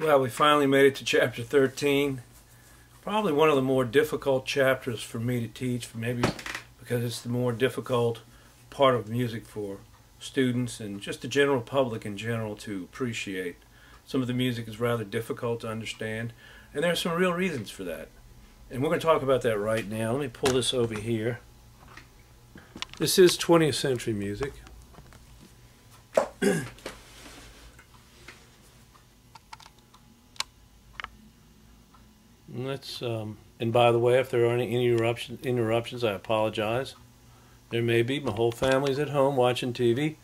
Well, we finally made it to chapter 13. Probably one of the more difficult chapters for me to teach, maybe because it's the more difficult part of music for students and just the general public in general to appreciate. Some of the music is rather difficult to understand, and there are some real reasons for that. And we're going to talk about that right now. Let me pull this over here. This is 20th century music. Let's and by the way, if there are any interruptions, I apologize. There may be. My whole family's at home watching TV.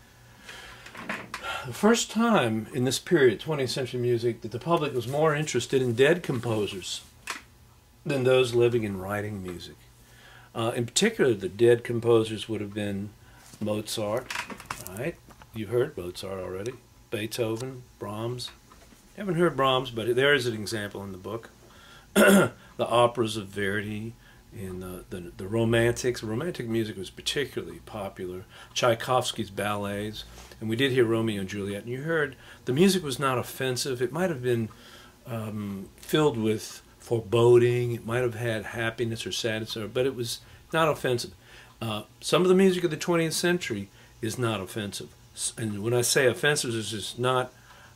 The first time in this period, 20th century music, that the public was more interested in dead composers than those living and writing music. In particular, the dead composers would have been Mozart, right? You heard Mozart already. Beethoven, Brahms. Haven't heard Brahms, but there is an example in the book. The operas of Verdi and the romantics. Romantic music was particularly popular. Tchaikovsky's ballets. And we did hear Romeo and Juliet. And you heard the music was not offensive. It might have been filled with foreboding. It might have had happiness or sadness, but it was not offensive. Some of the music of the 20th century is not offensive. And when I say offensive, it's just not...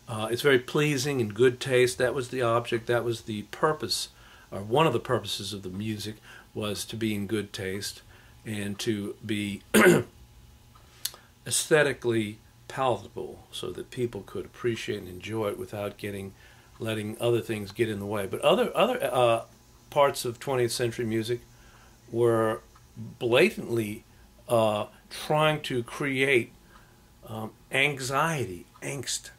it's very pleasing and good taste. That was the object. That was the purpose, or one of the purposes of the music, was to be in good taste and to be aesthetically palatable, so that people could appreciate and enjoy it without letting other things get in the way. But other parts of 20th century music were blatantly trying to create anxiety, angst.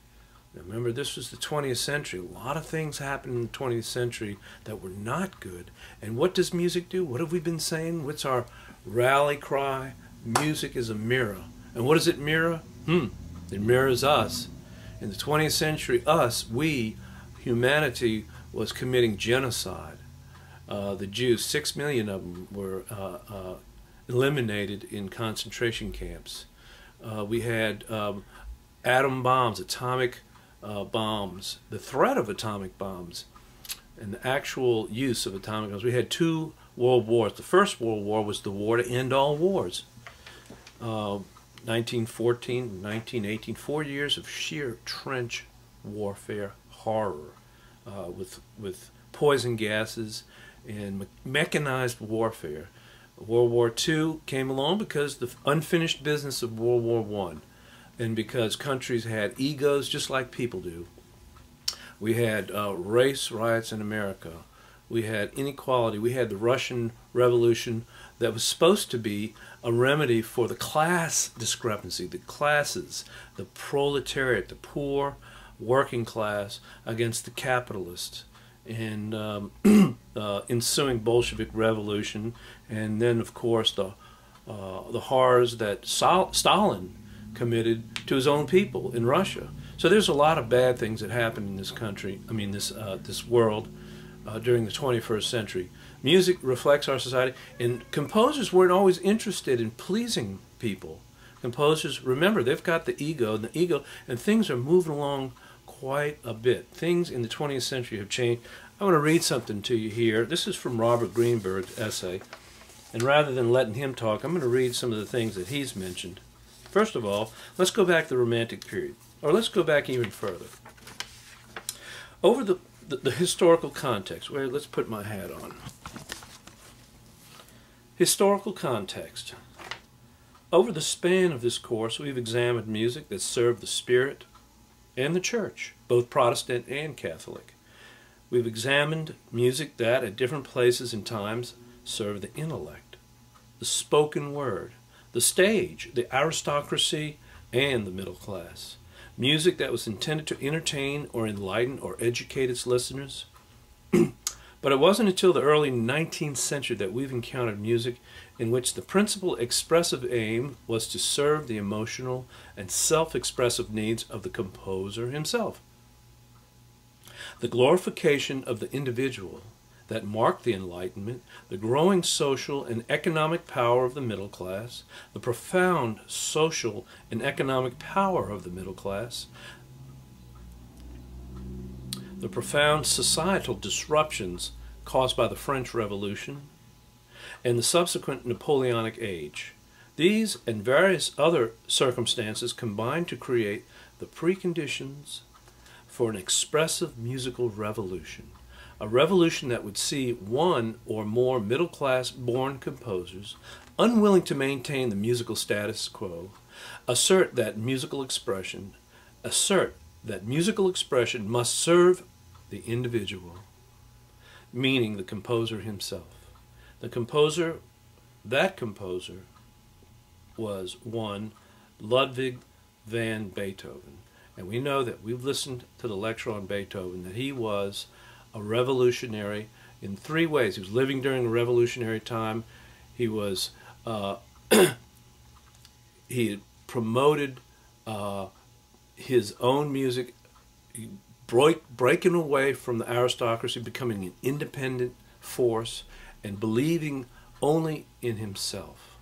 Now remember, this was the 20th century. A lot of things happened in the 20th century that were not good. And what does music do? What have we been saying? What's our rally cry? Music is a mirror. And what does it mirror? It mirrors us. In the 20th century, we, humanity, was committing genocide. The Jews, 6 million of them, were eliminated in concentration camps. We had atom bombs, atomic bombs, the threat of atomic bombs, and the actual use of atomic bombs. We had 2 world wars. The First World War was the war to end all wars. 1914, 1918, 4 years of sheer trench warfare, horror, with poison gases and mechanized warfare. World War II came along because the unfinished business of World War I, and because countries had egos just like people do. We had race riots in America. We had inequality. We had the Russian Revolution that was supposed to be a remedy for the class discrepancy, the classes, the proletariat, the poor working class against the capitalists, and ensuing Bolshevik Revolution, and then of course the horrors that Stalin committed to his own people in Russia. So there's a lot of bad things that happened in this country, this world, during the 21st century. Music reflects our society, and composers weren't always interested in pleasing people. Composers, remember, they've got the ego, and things are moving along quite a bit. Things in the 20th century have changed. I want to read something to you here. This is from Robert Greenberg's essay, and rather than letting him talk, I'm going to read some of the things that he's mentioned. First of all, let's go back to the Romantic period, or let's go back even further. Over the historical context, let's put my hat on. Historical context. Over the span of this course, we've examined music that served the spirit and the church, both Protestant and Catholic. We've examined music that, at different places and times, served the intellect, the spoken word, the stage, the aristocracy, and the middle class. Music that was intended to entertain or enlighten or educate its listeners. But it wasn't until the early 19th century that we've encountered music in which the principal expressive aim was to serve the emotional and self-expressive needs of the composer himself. The glorification of the individual that marked the Enlightenment, the growing social and economic power of the middle class, the profound social and economic power of the middle class, the profound societal disruptions caused by the French Revolution and the subsequent Napoleonic age. These and various other circumstances combined to create the preconditions for an expressive musical revolution, a revolution that would see one or more middle-class born composers, unwilling to maintain the musical status quo, assert that musical expression must serve the individual, meaning the composer himself. That composer was one Ludwig van Beethoven. And we know that we've listened to the lecture on Beethoven, that he was a revolutionary in three ways. He was living during a revolutionary time. He was he had promoted his own music, breaking away from the aristocracy, becoming an independent force, and believing only in himself.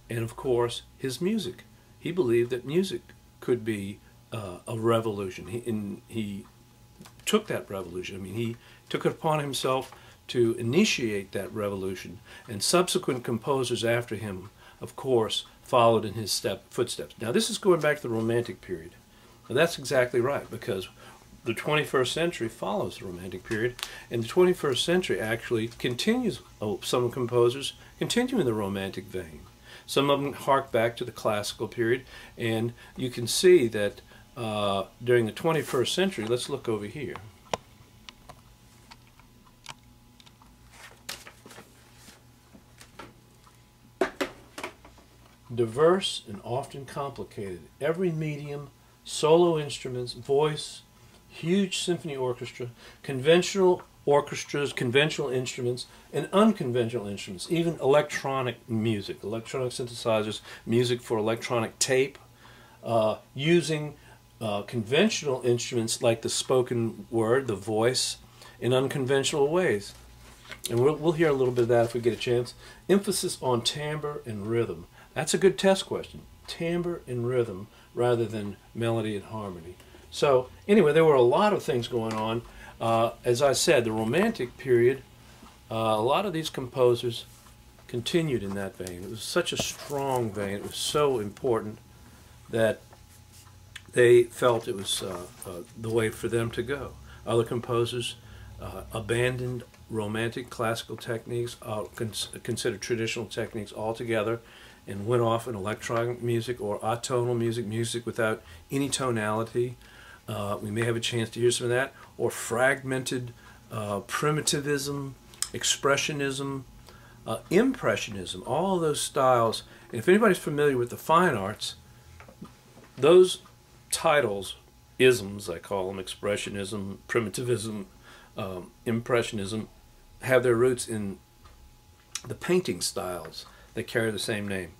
And of course, his music. He believed that music could be a revolution. He took that revolution. I mean, he took it upon himself to initiate that revolution, and subsequent composers after him, of course, followed in his footsteps. Now, this is going back to the Romantic period. Now, that's exactly right, because the 21st century follows the Romantic period, and the 21st century actually continues. Some composers continue in the Romantic vein. Some of them hark back to the Classical period, and you can see that during the 21st century, let's look over here. Diverse and often complicated. Every medium, solo instruments, voice, huge symphony orchestra, conventional orchestras, conventional instruments, and unconventional instruments, even electronic music, electronic synthesizers, music for electronic tape, using conventional instruments like the spoken word, the voice, in unconventional ways. And we'll hear a little bit of that if we get a chance. Emphasis on timbre and rhythm. That's a good test question. Timbre and rhythm rather than melody and harmony. So anyway, there were a lot of things going on. As I said, the Romantic period, a lot of these composers continued in that vein. It was such a strong vein. It was so important that they felt it was the way for them to go. Other composers abandoned Romantic classical techniques, considered traditional techniques altogether, and went off in electronic music or atonal music, music without any tonality. We may have a chance to hear some of that, or fragmented primitivism, expressionism, impressionism, all of those styles. And if anybody's familiar with the fine arts, those titles, isms I call them, expressionism, primitivism, impressionism, have their roots in the painting styles that carry the same name.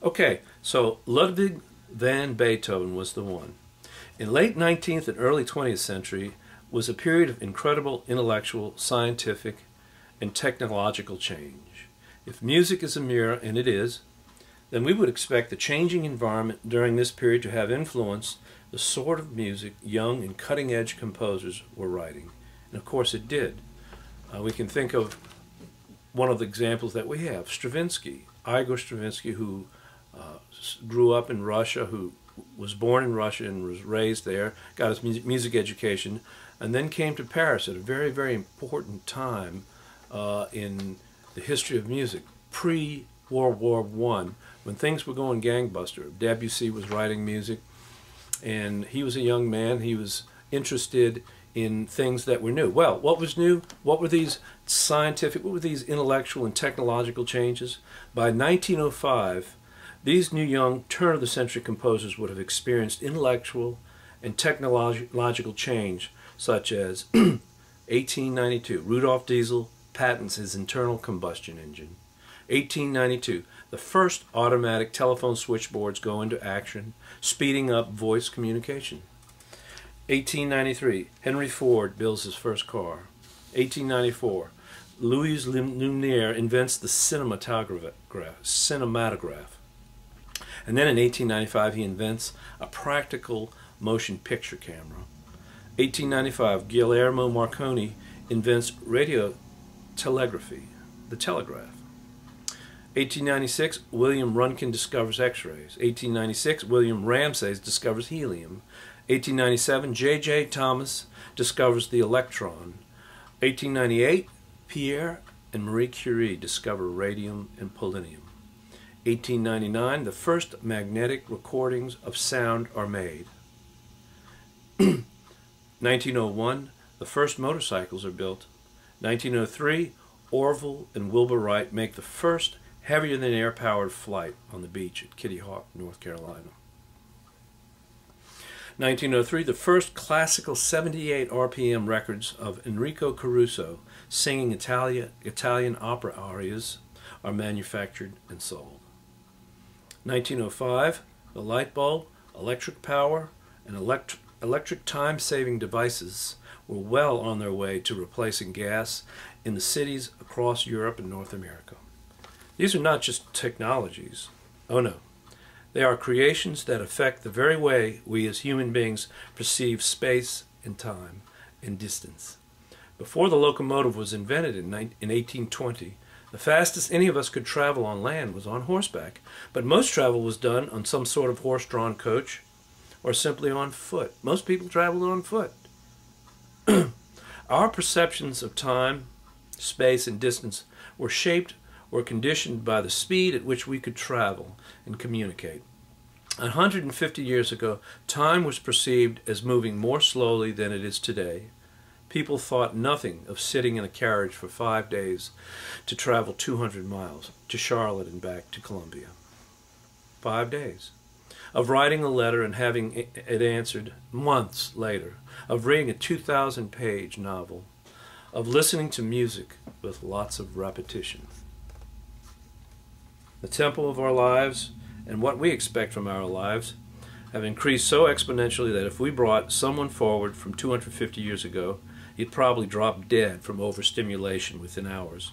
Okay, so Ludwig van Beethoven was the one. In late 19th and early 20th century was a period of incredible intellectual, scientific, and technological change. If music is a mirror, and it is, then we would expect the changing environment during this period to have influenced the sort of music young and cutting-edge composers were writing. And of course it did. We can think of one of the examples that we have, Stravinsky, Igor Stravinsky, who grew up in Russia, who was born in Russia and was raised there, got his music education, and then came to Paris at a very, very important time in the history of music, pre-World War I, when things were going gangbuster. Debussy was writing music, and he was a young man. He was interested in things that were new. Well, what was new? What were these scientific, what were these intellectual and technological changes? By 1905, these new young turn-of-the-century composers would have experienced intellectual and technological change, such as 1892, Rudolf Diesel patents his internal combustion engine. 1892, the first automatic telephone switchboards go into action, speeding up voice communication. 1893, Henry Ford builds his first car. 1894, Louis Lumiere invents the cinematograph. And then in 1895, he invents a practical motion picture camera. 1895, Guillermo Marconi invents radio telegraphy, the telegraph. 1896, William Röntgen discovers X-rays. 1896, William Ramsay discovers helium. 1897, J.J. Thomas discovers the electron. 1898, Pierre and Marie Curie discover radium and polonium. 1899, the first magnetic recordings of sound are made. 1901, the first motorcycles are built. 1903, Orville and Wilbur Wright make the first heavier-than-air powered flight on the beach at Kitty Hawk, North Carolina. 1903, the first classical 78 RPM records of Enrico Caruso singing Italian opera arias are manufactured and sold. 1905, the light bulb, electric power, and electric time-saving devices were well on their way to replacing gas in the cities across Europe and North America. These are not just technologies. Oh no. They are creations that affect the very way we as human beings perceive space and time and distance. Before the locomotive was invented in 1820, the fastest any of us could travel on land was on horseback, but most travel was done on some sort of horse-drawn coach or simply on foot. Most people traveled on foot. Our perceptions of time, space, and distance were shaped or conditioned by the speed at which we could travel and communicate. 150 years ago, time was perceived as moving more slowly than it is today. People thought nothing of sitting in a carriage for 5 days to travel 200 miles to Charlotte and back to Columbia. 5 days. Of writing a letter and having it answered months later. Of reading a 2,000-page novel. Of listening to music with lots of repetition. The tempo of our lives and what we expect from our lives have increased so exponentially that if we brought someone forward from 250 years ago, he'd probably drop dead from overstimulation within hours.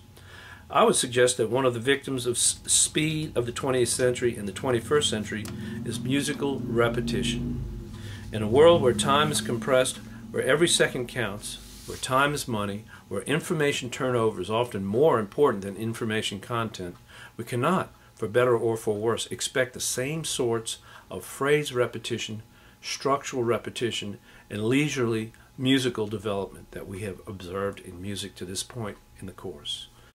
I would suggest that one of the victims of speed of the 20th century and the 21st century is musical repetition. In a world where time is compressed, where every second counts, where time is money, where information turnover is often more important than information content, we cannot, for better or for worse, expect the same sorts of phrase repetition, structural repetition, and leisurely musical development that we have observed in music to this point in the course.